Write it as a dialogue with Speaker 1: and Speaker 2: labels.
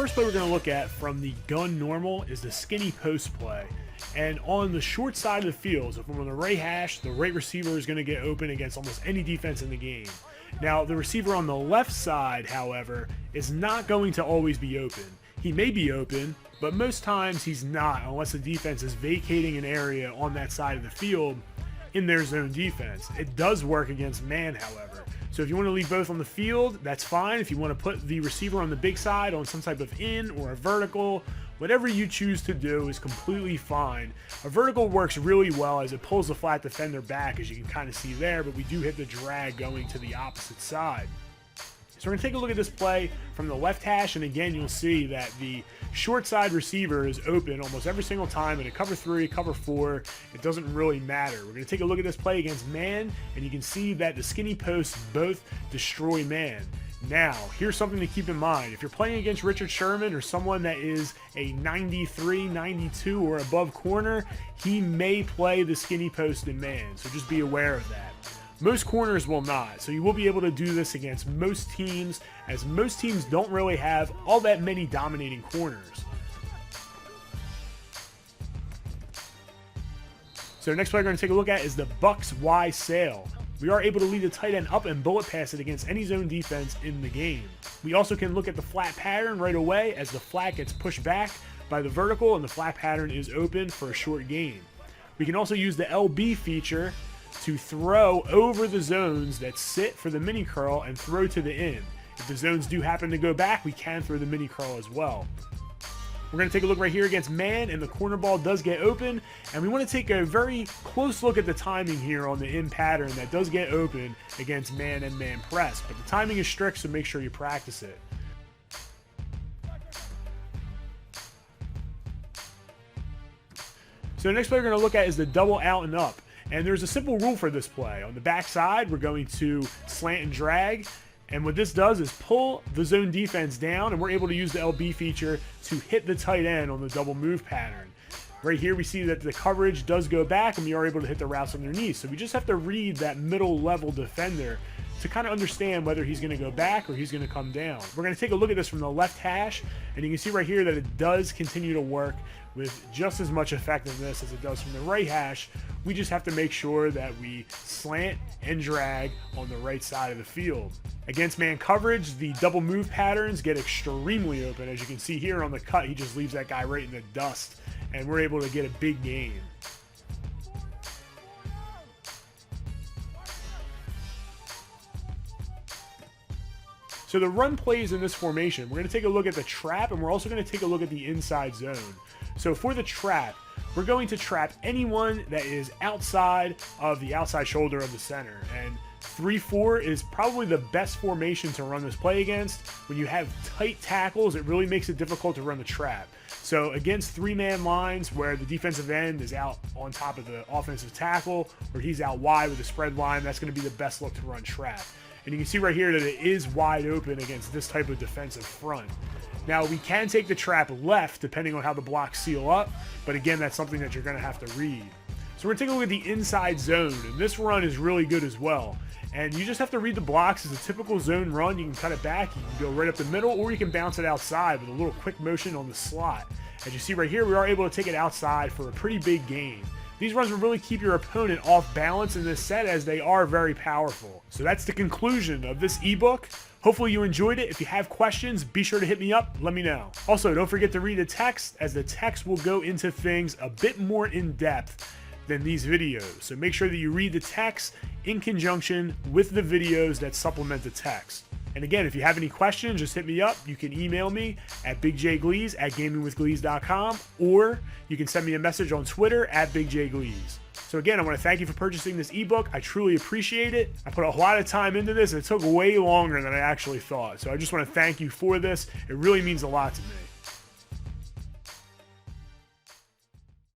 Speaker 1: first play we're going to look at from the gun normal is the skinny post play. And on the short side of the field, so if I'm on the right hash, the right receiver is going to get open against almost any defense in the game. Now, the receiver on the left side, however, is not going to always be open. He may be open, but most times he's not unless the defense is vacating an area on that side of the field in their zone defense. It does work against man, however. So if you want to leave both on the field, that's fine. If you want to put the receiver on the big side on some type of in or a vertical, whatever you choose to do is completely fine. A vertical works really well as it pulls the flat defender back, as you can kind of see there, but we do hit the drag going to the opposite side. So we're going to take a look at this play from the left hash, and again, you'll see that the short side receiver is open almost every single time in a cover 3, cover 4. It doesn't really matter. We're going to take a look at this play against man, and you can see that the skinny posts both destroy man. Now, here's something to keep in mind. If you're playing against Richard Sherman or someone that is a 93, 92 or above corner, he may play the skinny post in man, so just be aware of that. Most corners will not, so you will be able to do this against most teams, as most teams don't really have all that many dominating corners. So the next play we're going to take a look at is the Bucs Y sail. We are able to lead the tight end up and bullet pass it against any zone defense in the game. We also can look at the flat pattern right away as the flat gets pushed back by the vertical and the flat pattern is open for a short gain. We can also use the LB feature to throw over the zones that sit for the mini curl and throw to the end. If the zones do happen to go back, we can throw the mini curl as well. We're going to take a look right here against man, and the corner ball does get open, and we want to take a very close look at the timing here on the in pattern that does get open against man and man press, but the timing is strict, so make sure you practice it. So the next play we're going to look at is the double out and up. And there's a simple rule for this play. On the backside, we're going to slant and drag. And what this does is pull the zone defense down, and we're able to use the LB feature to hit the tight end on the double move pattern. Right here, we see that the coverage does go back, and we are able to hit the routes underneath. So we just have to read that middle level defender to kind of understand whether he's going to go back or he's going to come down. We're going to take a look at this from the left hash, and you can see right here that it does continue to work with just as much effectiveness as it does from the right hash. We just have to make sure that we slant and drag on the right side of the field. Against man coverage, the double move patterns get extremely open. As you can see here on the cut, he just leaves that guy right in the dust, and we're able to get a big gain. So the run plays in this formation, we're going to take a look at the trap, and we're also going to take a look at the inside zone. So for the trap, we're going to trap anyone that is outside of the outside shoulder of the center. And 3-4 is probably the best formation to run this play against. When you have tight tackles, it really makes it difficult to run the trap. So against 3-man lines where the defensive end is out on top of the offensive tackle, or he's out wide with a spread line, that's going to be the best look to run trap. And you can see right here that it is wide open against this type of defensive front. Now, we can take the trap left depending on how the blocks seal up, but again, that's something that you're going to have to read. So we're going to take a look at the inside zone, and this run is really good as well. And you just have to read the blocks. As a typical zone run, you can cut it back, you can go right up the middle, or you can bounce it outside with a little quick motion on the slot. As you see right here, we are able to take it outside for a pretty big gain. These runs will really keep your opponent off balance in this set, as they are very powerful. So that's the conclusion of this ebook. Hopefully you enjoyed it. If you have questions, be sure to hit me up. Let me know. Also, don't forget to read the text, as the text will go into things a bit more in depth than these videos. So make sure that you read the text in conjunction with the videos that supplement the text. And again, if you have any questions, just hit me up. You can email me at bigjgleez@gamingwithgleez.com, or you can send me a message on Twitter at bigjgleez. So again, I want to thank you for purchasing this ebook. I truly appreciate it. I put a lot of time into this, and it took way longer than I actually thought. So I just want to thank you for this. It really means a lot to me.